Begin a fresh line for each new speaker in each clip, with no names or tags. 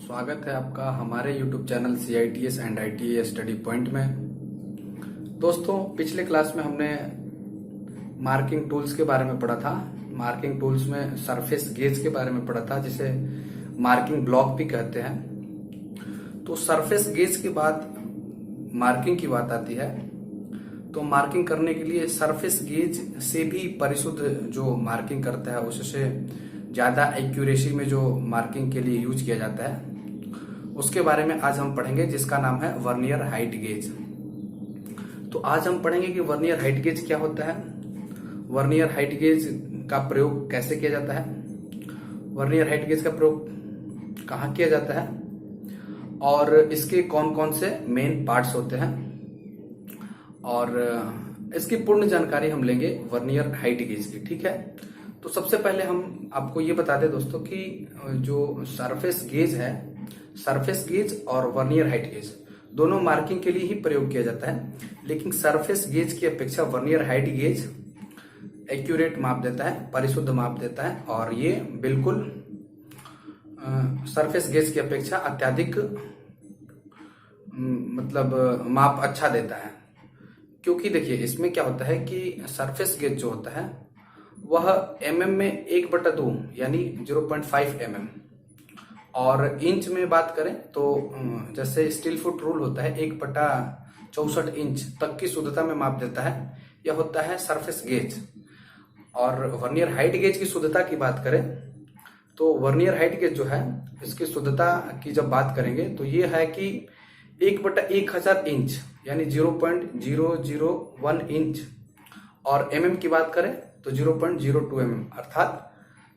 स्वागत है आपका हमारे YouTube channel CITS and ITA study point में। दोस्तों, पिछले क्लास में हमने मार्किंग टूल्स के बारे में पढ़ा था। मार्किंग टूल्स में सरफेस गेज के बारे में पढ़ा था, जिसे मार्किंग ब्लॉक भी कहते हैं। तो सरफेस गेज के बाद मार्किंग की बात आती है। तो मार्किंग करने के लिए सरफेस गेज से भी परिशुद्ध जो मार्किंग करता है, उससे ज्यादा एक्यूरेसी में जो मार्किंग के लिए यूज किया जाता है, उसके बारे में आज हम पढ़ेंगे, जिसका नाम है वर्नियर हाइट गेज। तो आज हम पढ़ेंगे कि वर्नियर हाइट गेज क्या होता है, वर्नियर हाइट गेज का प्रयोग कैसे किया जाता है, वर्नियर हाइट गेज का प्रयोग कहाँ किया जाता है, और इसके कौन कौन से मेन पार्ट्स होते हैं, और इसकी पूर्ण जानकारी हम लेंगे वर्नियर हाइट गेज की। ठीक है। तो सबसे पहले हम आपको ये बता दें दोस्तों कि जो सरफेस गेज है, सरफेस गेज और वर्नियर हाइट गेज दोनों मार्किंग के लिए ही प्रयोग किया जाता है, लेकिन सरफेस गेज की अपेक्षा वर्नियर हाइट गेज एक्यूरेट माप देता है, परिशुद्ध माप देता है, और ये बिल्कुल सरफेस गेज की अपेक्षा अत्यधिक माप अच्छा देता है। क्योंकि देखिए, इसमें क्या होता है कि सरफेस गेज जो होता है वह mm में 1/2 यानी 0.5 mm, और इंच में बात करें तो जैसे स्टील फुट रूल होता है 1/64 इंच तक की शुद्धता में माप देता है, यह होता है सरफेस गेज। और वर्नियर हाइट गेज की शुद्धता की बात करें तो वर्नियर हाइट गेज जो है, इसकी शुद्धता की जब बात करेंगे तो ये है कि 1/1000 इंच यानी 0.001 इंच, और mm की बात करें तो 0.02 mm, अर्थात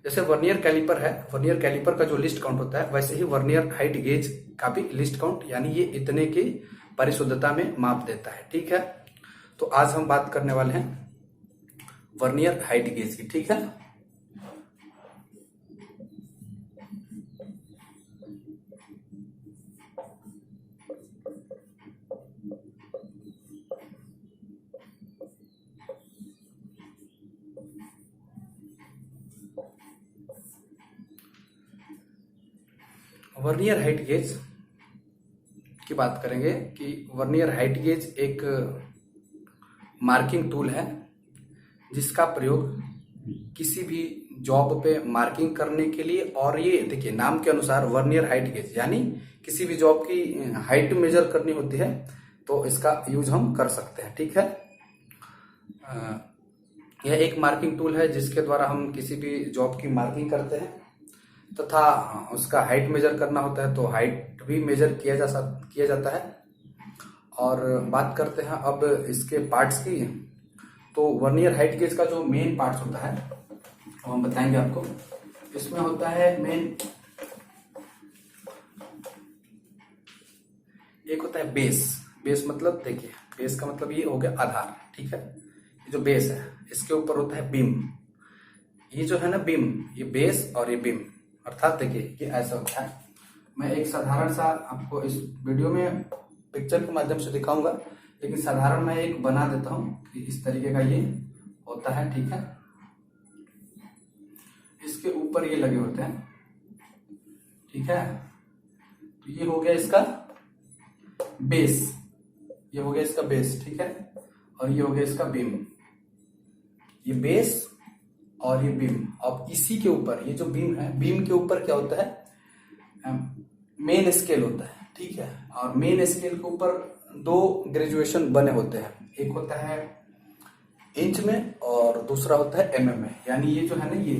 जैसे वर्नियर कैलिपर है, वर्नियर कैलिपर का जो लिस्ट काउंट होता है, वैसे ही वर्नियर हाइट गेज का भी लिस्ट काउंट, यानी ये इतने की परिशुद्धता में माप देता है। ठीक है। तो आज हम बात करने वाले हैं वर्नियर हाइट गेज की। ठीक है। वर्नियर हाइट गेज की बात करेंगे कि वर्नियर हाइट गेज एक मार्किंग टूल है, जिसका प्रयोग किसी भी जॉब पे मार्किंग करने के लिए, और ये देखिए नाम के अनुसार वर्नियर हाइट गेज यानी किसी भी जॉब की हाइट मेजर करनी होती है तो इसका यूज हम कर सकते हैं। ठीक है। यह एक मार्किंग टूल है जिसके द्वारा हम किसी भी जॉब की मार्किंग करते हैं तथा उसका हाइट मेजर करना होता है तो हाइट भी मेजर किया जाता है। और बात करते हैं अब इसके पार्ट्स की। तो वर्नियर हाइट गेज का जो मेन पार्ट्स होता है वो हम बताएंगे आपको। इसमें होता है मेन, एक होता है बेस। बेस मतलब देखिए, बेस का मतलब ये हो गया आधार। ठीक है। ये जो बेस है, इसके ऊपर होता है बीम। ये जो है ना बीम, ये बेस और ये बीम, अर्थात देखिए ये ऐसा होता है। मैं एक साधारण सा आपको इस वीडियो में पिक्चर के माध्यम से दिखाऊंगा, लेकिन साधारण मैं एक बना देता हूं कि इस तरीके का ये होता है। ठीक है। इसके ऊपर ये लगे होते हैं। ठीक है। तो ये हो गया इसका बेस, ये हो गया इसका बेस। ठीक है। और ये हो गया इसका बीम, ये बेस और ये बीम। अब इसी के ऊपर ये जो बीम है, बीम के ऊपर क्या होता है, मेन स्केल होता है। ठीक है। और मेन स्केल के ऊपर दो ग्रेजुएशन बने होते हैं, एक होता है इंच में और दूसरा होता है mm में। यानी ये जो है ना, ये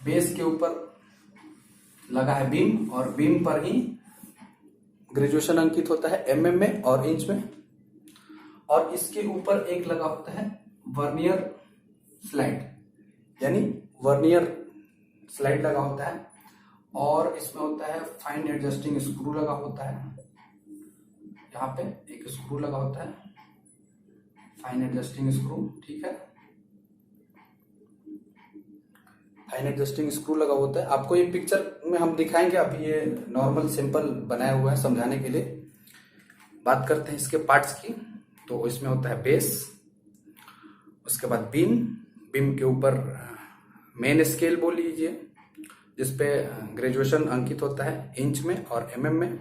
बेस के ऊपर लगा है बीम, और बीम पर ही ग्रेजुएशन अंकित होता है mm में और इंच में। और इसके ऊपर एक लगा होता है वर्नियर स्लाइड, यानी वर्नियर स्लाइड लगा होता है, और इसमें होता है फाइन एडजस्टिंग स्क्रू लगा होता है। यहाँ पे एक स्क्रू लगा होता है, फाइन एडजस्टिंग स्क्रू। ठीक है। फाइन एडजस्टिंग स्क्रू लगा होता है। आपको ये पिक्चर में हम दिखाएंगे, अभी ये नॉर्मल सिंपल बनाया हुआ है समझाने के लिए। बात करते हैं इसके पार्ट्स की। तो इसमें होता है बेस, उसके बाद बीम, बीम के ऊपर मेन स्केल बोल लीजिए, जिसपे ग्रेजुएशन अंकित होता है इंच में और mm में,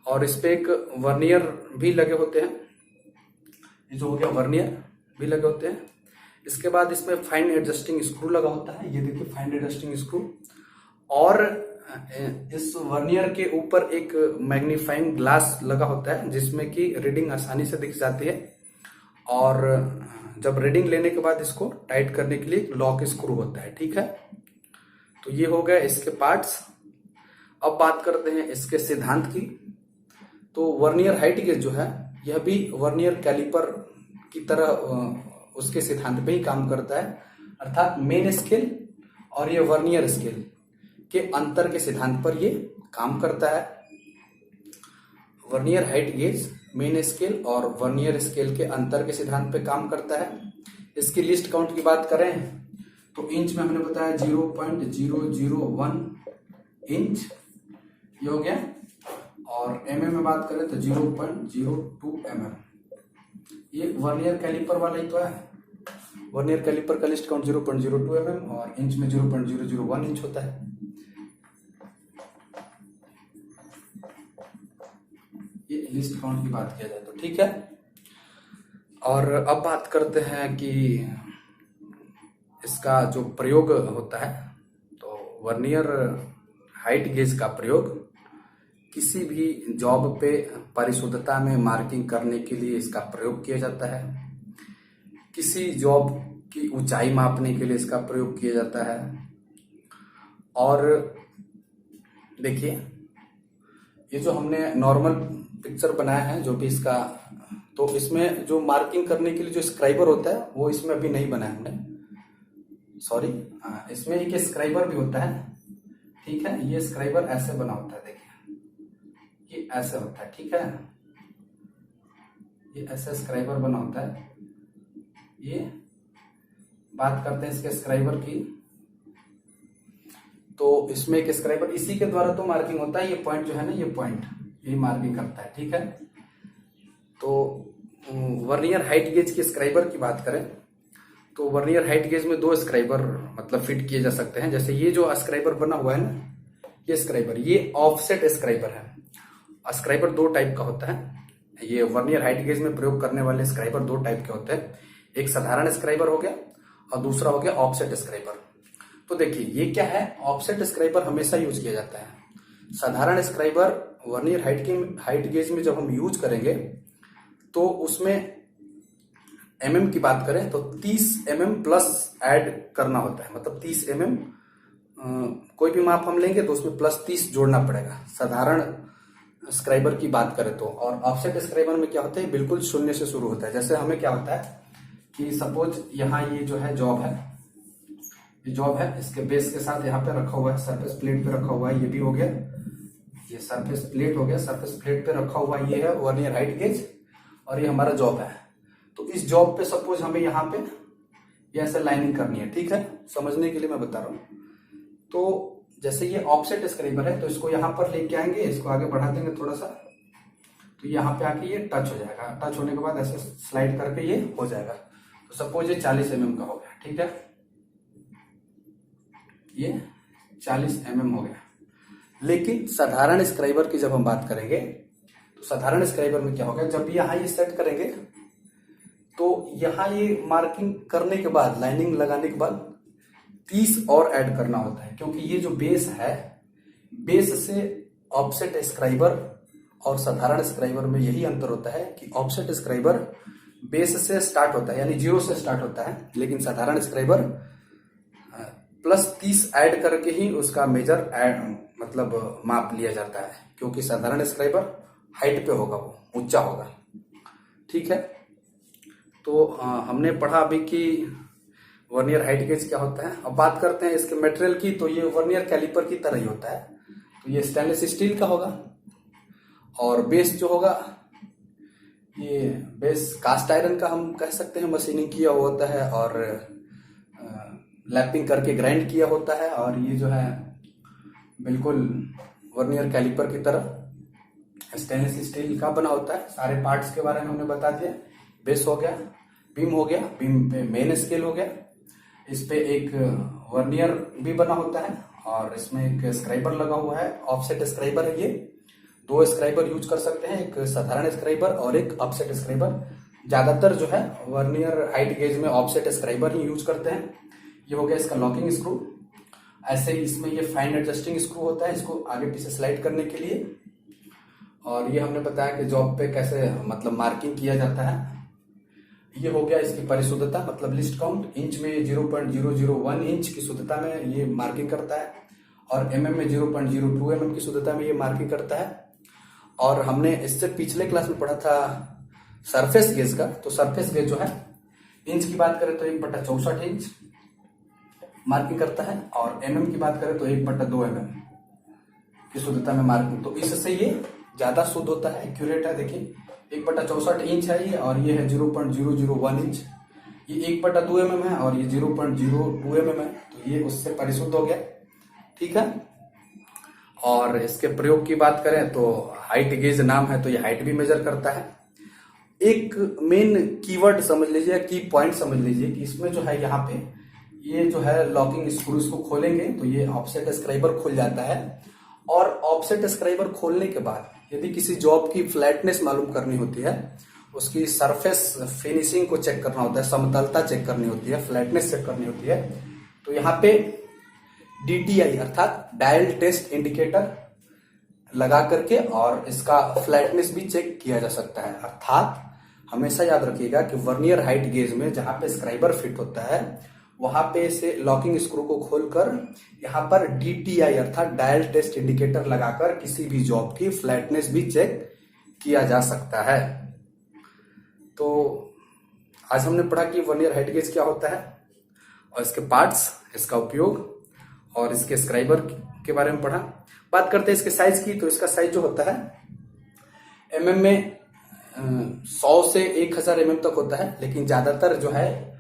और इस पे एक वर्नियर भी लगे होते हैं। ये जो हो गया वर्नियर भी लगे होते हैं। इसके बाद इसमें फाइन एडजस्टिंग स्क्रू लगा होता है, ये देखिए फाइन एडजस्टिंग स्क्रू। और इस वर्नियर के ऊपर एक मैग्नीफाइंग ग्लास लगा होता है जिसमें कि रीडिंग आसानी से दिख जाती है, और जब रीडिंग लेने के बाद इसको टाइट करने के लिए लॉक स्क्रू होता है। ठीक है, तो ये हो गया इसके पार्ट्स। अब बात करते हैं इसके सिद्धांत की। तो वर्नियर हाइट गेज जो है यह भी वर्नियर कैलिपर की तरह उसके सिद्धांत पे ही काम करता है, अर्थात मेन स्केल और ये वर्नियर स्केल के अंतर के सिद्धांत पर ये काम करता है। Vernier height gauge main scale और वर्नियर स्केल के अंतर के सिद्धांत पे काम करता है। इसकी लिस्ट काउंट की बात करें तो इंच में हमने बताया 0.001 इंच, ये हो गया। और mm में बात करें तो 0.02 mm। ये वर्नियर कैलिपर वाला ही तो है। वर्नियर कैलिपर का लिस्ट काउंट 0.02 mm और इंच में 0.001 इंच होता है। ये लिस्ट काउंट की बात किया जाए तो ठीक है। और अब बात करते हैं कि इसका जो प्रयोग होता है, तो वर्नियर हाइट गेज का प्रयोग किसी भी जॉब पे परिशुद्धता में मार्किंग करने के लिए इसका प्रयोग किया जाता है। किसी जॉब की ऊंचाई मापने के लिए इसका प्रयोग किया जाता है। और देखिए ये जो हमने नॉर्मल पिक्चर बनाया है जो भी इसका, तो इसमें जो मार्किंग करने के लिए जो स्क्राइबर होता है वो इसमें अभी नहीं बना है हमने, सॉरी। इसमें एक स्क्राइबर भी होता है, ठीक है। ये स्क्राइबर ऐसे बना होता है, देखिए ये ऐसे होता है, ठीक है। ये ऐसे स्क्राइबर बना होता है। ये बात करते हैं इसके स्क्राइबर की, तो इसमें एक स्क्राइबर, इसी के द्वारा तो मार्किंग होता है। ये पॉइंट जो है ना, ये पॉइंट ये मार्किंग करता है, ठीक है। तो वर्नियर हाइट गेज के स्क्राइबर की बात करें तो वर्नियर हाइट गेज में 2 स्क्राइबर मतलब फिट किए जा सकते हैं। जैसे ये जो स्क्राइबर बना हुआ है ना, ये स्क्राइबर, ये ऑफसेट स्क्राइबर है। स्क्राइबर 2 टाइप का होता है। ये वर्नियर हाइट गेज में प्रयोग करने वाले स्क्राइबर 2 टाइप के होते हैं। एक साधारण स्क्राइबर हो गया और दूसरा हो गया ऑफसेट स्क्राइबर। तो देखिए ये क्या है, ऑफसेट स्क्राइबर हमेशा यूज किया जाता है। साधारण स्क्राइबर वर्नियर हाइट गेज में जब हम यूज करेंगे तो उसमें mm की बात करें तो 30 mm प्लस ऐड करना होता है। मतलब 30 mm कोई भी माप हम लेंगे तो उसमें प्लस 30 जोड़ना पड़ेगा, साधारण स्क्राइबर की बात करें तो। और ऑफसेट स्क्राइबर में क्या होता है, बिल्कुल शून्य से शुरू होता है। जैसे हमें क्या होता है कि सपोज यहाँ ये जो है जॉब है, ये जॉब है, इसके बेस के साथ यहाँ पे रखा हुआ है, सरफेस प्लेट पे रखा हुआ है। ये भी हो गया, ये सरफेस प्लेट हो गया। सरफेस प्लेट पे रखा हुआ ये है वर्नियर हाइट गेज और ये हमारा जॉब है। तो इस जॉब पे सपोज हमें यहाँ पे ये ऐसे लाइनिंग करनी है, ठीक है। समझने के लिए मैं बता रहा हूँ। तो जैसे ये ऑफसेट स्क्राइबर है तो इसको यहाँ पर लेके आएंगे, इसको आगे बढ़ा देंगे थोड़ा सा, तो यहाँ पे आके ये टच हो जाएगा। टच होने के बाद ऐसे स्लाइड करके ये हो जाएगा। तो सपोज ये 40 mm का हो गया, ठीक है। ये 40 mm हो गया। लेकिन साधारण स्क्राइबर की जब हम बात करेंगे तो साधारण स्क्राइबर में क्या होगा, जब यहाँ ये सेट करेंगे तो यहाँ ये मार्किंग करने के बाद, लाइनिंग लगाने के बाद 30 और ऐड करना होता है। क्योंकि ये जो बेस है, बेस से ऑफसेट स्क्राइबर और साधारण स्क्राइबर में यही अंतर होता है कि ऑफसेट स्क्राइबर बेस से स्टार्ट होता है, यानी 0 से स्टार्ट होता है। लेकिन साधारण स्क्राइबर प्लस 30 ऐड करके ही उसका मेजर मतलब माप लिया जाता है। क्योंकि साधारण स्क्राइबर हाइट पे होगा, वो ऊंचा होगा, ठीक है। तो हमने पढ़ा अभी कि वर्नियर हाइट गेज क्या होता है। अब बात करते हैं इसके मटेरियल की। तो ये वर्नियर कैलिपर की तरह ही होता है। तो ये स्टेनलेस स्टील का होगा और बेस जो होगा, ये बेस कास्ट आयरन का हम कह सकते हैं, मशीनिंग किया हुआ होता है और लैपिंग करके ग्राइंड किया होता है। और ये जो है बिल्कुल वर्नियर कैलिपर की तरह स्टेनलेस स्टील का बना होता है। सारे पार्ट्स के बारे में हमने बता दिया। बेस हो गया, बीम हो गया, बीम पे मेन स्केल हो गया, इस पे एक वर्नियर भी बना होता है और इसमें एक स्क्राइबर लगा हुआ है, ऑफसेट स्क्राइबर है ये। दो स्क्राइबर यूज कर सकते हैं, एक साधारण स्क्राइबर और एक ऑफसेट स्क्राइबर। ज्यादातर जो है वर्नियर हाइट गेज में ऑफसेट स्क्राइबर ही यूज करते हैं। ये हो गया इसका लॉकिंग स्क्रू। ऐसे ही इसमें ये फाइन एडजस्टिंग स्क्रू होता है, इसको आगे पीछे स्लाइड करने के लिए। और ये हमने बताया कि जॉब पे कैसे मतलब मार्किंग किया जाता है। ये हो गया इसकी परिशुद्धता मतलब लिस्ट काउंट। इंच में 0.001 इंच की शुद्धता में ये मार्किंग करता है और mm में 0.02 mm की शुद्धता में ये मार्किंग करता है। और हमने इससे पिछले क्लास में पढ़ा था सरफेस गेज का। तो सरफेस गेज जो है इंच की बात करें तो 1/64 इंच मार्किंग करता है और mm की बात करें तो 1/2 mm की शुद्धता में मार्किंग। तो इससे ये ज्यादा शुद्ध होता है, एक्यूरेट है। देखिए 1/64 इंच है ये और ये है 0.001 इंच। ये 1/2 mm है और ये 0.02 mm है, तो ये उससे परिशुद्ध हो गया। ठीक है। और इसके प्रयोग की बात करें तो हाइट गेज नाम है तो ये हाइट भी मेजर करता है। एक मेन कीवर्ड समझ लीजिए, की पॉइंट समझ लीजिए कि इसमें जो है यहाँ पे ये जो है लॉकिंग स्क्रू, इसको खोलेंगे तो ये ऑफसेट स्क्राइबर खुल जाता है। और ऑफसेट स्क्राइबर खोलने के बाद यदि किसी जॉब की फ्लैटनेस मालूम करनी होती है, उसकी सरफेस फिनिशिंग को चेक करना होता है, समतलता चेक करनी होती है, फ्लैटनेस चेक करनी होती है, तो यहाँ पे DTI अर्थात डायल टेस्ट इंडिकेटर लगा करके और इसका फ्लैटनेस भी चेक किया जा सकता है। अर्थात हमेशा याद रखिएगा कि वर्नियर हाइट गेज में जहां पे स्क्राइबर फिट होता है वहां पे से लॉकिंग स्क्रू को खोलकर यहाँ पर DTI अर्थात डायल टेस्ट इंडिकेटर लगाकर किसी भी जॉब की फ्लैटनेस भी चेक किया जा सकता है। तो आज हमने पढ़ा कि वर्नियर हाइट गेज क्या होता है और इसके पार्ट्स, इसका उपयोग और इसके स्क्राइबर के बारे में पढ़ा। बात करते हैं इसके साइज की। तो इसका साइज जो होता है mm में 100 से 1000 mm तक होता है, लेकिन ज्यादातर जो है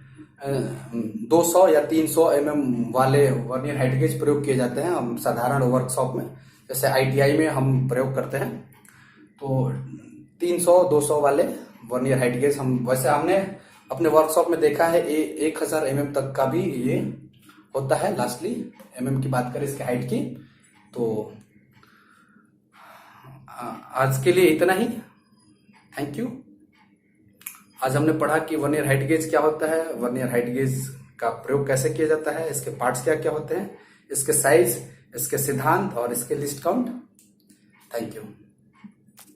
200 या 300 mm वाले वर्नियर हाइट गेज प्रयोग किए जाते हैं हम साधारण वर्कशॉप में, जैसे ITI में हम प्रयोग करते हैं। तो 300-200 वाले वर्नियर हाइट गेज हम वैसे हमने अपने वर्कशॉप में देखा है 1000 mm तक का भी ये होता है। लास्टली mm की बात करें इसके हाइट की। तो आज के लिए इतना ही। Thank you. आज हमने पढ़ा कि वर्नियर हाइट गेज क्या होता है, वर्नियर हाइट गेज का प्रयोग कैसे किया जाता है, इसके पार्ट्स क्या क्या होते हैं, इसके साइज, इसके सिद्धांत और इसके लिस्ट काउंट। Thank you.